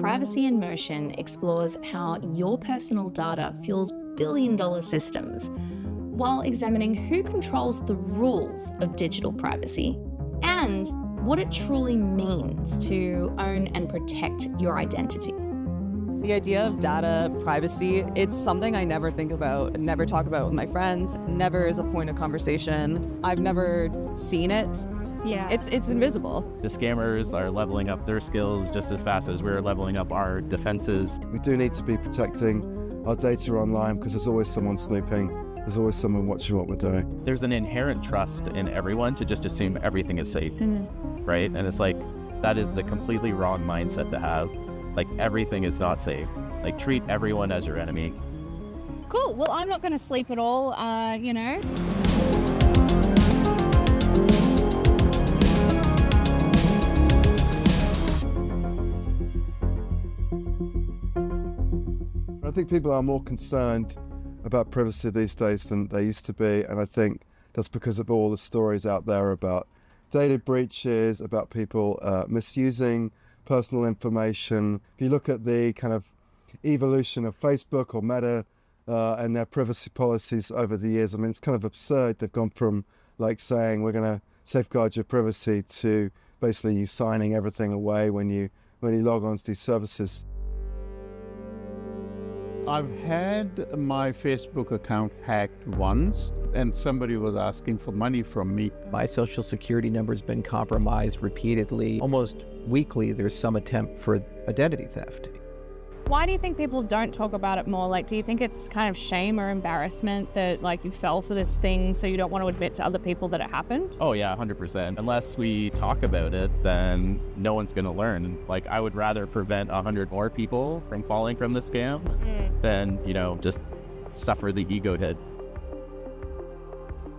Privacy in Motion explores how your personal data fuels billion-dollar systems, while examining who controls the rules of digital privacy and what it truly means to own and protect your identity. The idea of data privacy, it's something I never think about, never talk about with my friends, never is a point of conversation. I've never seen it. Yeah. It's invisible. The scammers are leveling up their skills just as fast as we're leveling up our defenses. We do need to be protecting our data online because there's always someone snooping. There's always someone watching what we're doing. There's an inherent trust in everyone to just assume everything is safe, right? And it's like, that is the completely wrong mindset to have. Like, everything is not safe. Like, treat everyone as your enemy. Cool. Well, I'm not going to sleep at all, you know. I think people are more concerned about privacy these days than they used to be, and I think that's because of all the stories out there about data breaches, about people misusing personal information. If you look at the kind of evolution of Facebook or Meta and their privacy policies over the years, I mean, it's kind of absurd. They've gone from like saying we're going to safeguard your privacy to basically you signing everything away when you log on to these services. I've had my Facebook account hacked once, and somebody was asking for money from me. My social security number has been compromised repeatedly. Almost weekly, there's some attempt for identity theft. Why do you think people don't talk about it more? Like, do you think it's kind of shame or embarrassment that, like, you fell for this thing so you don't want to admit to other people that it happened? Oh yeah, 100%. Unless we talk about it, then no one's going to learn. Like, I would rather prevent 100 more people from falling from the scam than, you know, just suffer the ego hit.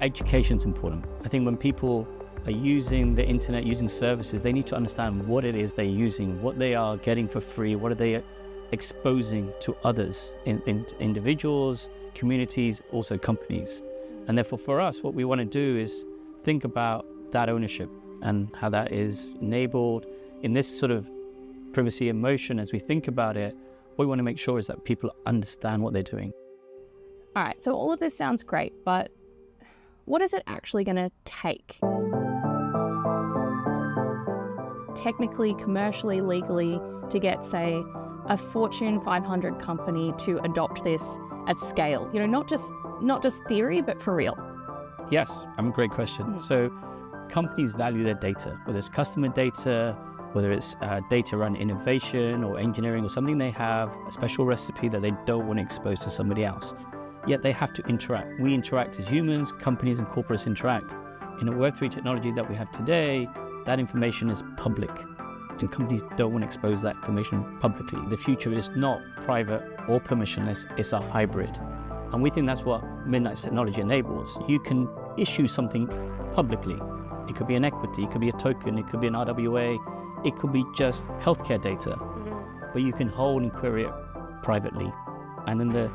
Education's important. I think when people are using the internet, using services, they need to understand what it is they're using, what they are getting for free, what are they exposing to others, individuals, communities, also companies. And therefore for us, what we want to do is think about that ownership and how that is enabled in this sort of privacy in motion. As we think about it, what we want to make sure is that people understand what they're doing. All right, so all of this sounds great, but what is it actually going to take? Technically, commercially, legally, to get, say, a Fortune 500 company to adopt this at scale? You know, not just theory, but for real. Yes, great question. So companies value their data, whether it's customer data, whether it's data around innovation or engineering or something they have, a special recipe that they don't want to expose to somebody else. Yet they have to interact. We interact as humans, companies and corporates interact. In a Web3 technology that we have today, that information is public. And companies don't want to expose that information publicly. The future is not private or permissionless, it's a hybrid. And we think that's what Midnight's technology enables. You can issue something publicly. It could be an equity, it could be a token, it could be an RWA, it could be just healthcare data. But you can hold and query it privately. And then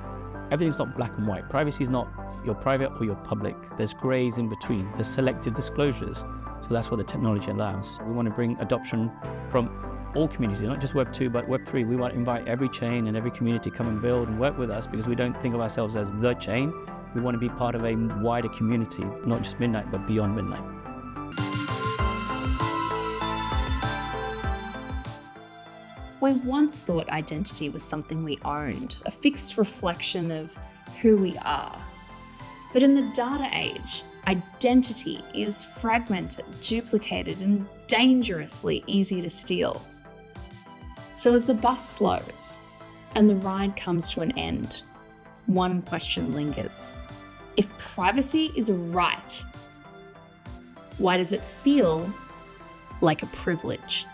everything's not black and white. Privacy is not you're private or you're public. There's grays in between. There's selective disclosures. So that's what the technology allows. We want to bring adoption from all communities, not just Web 2, but Web 3. We want to invite every chain and every community to come and build and work with us because we don't think of ourselves as the chain. We want to be part of a wider community, not just Midnight, but beyond Midnight. We once thought identity was something we owned, a fixed reflection of who we are. But in the data age, identity is fragmented, duplicated, and dangerously easy to steal. So as the bus slows and the ride comes to an end, one question lingers. If privacy is a right, why does it feel like a privilege?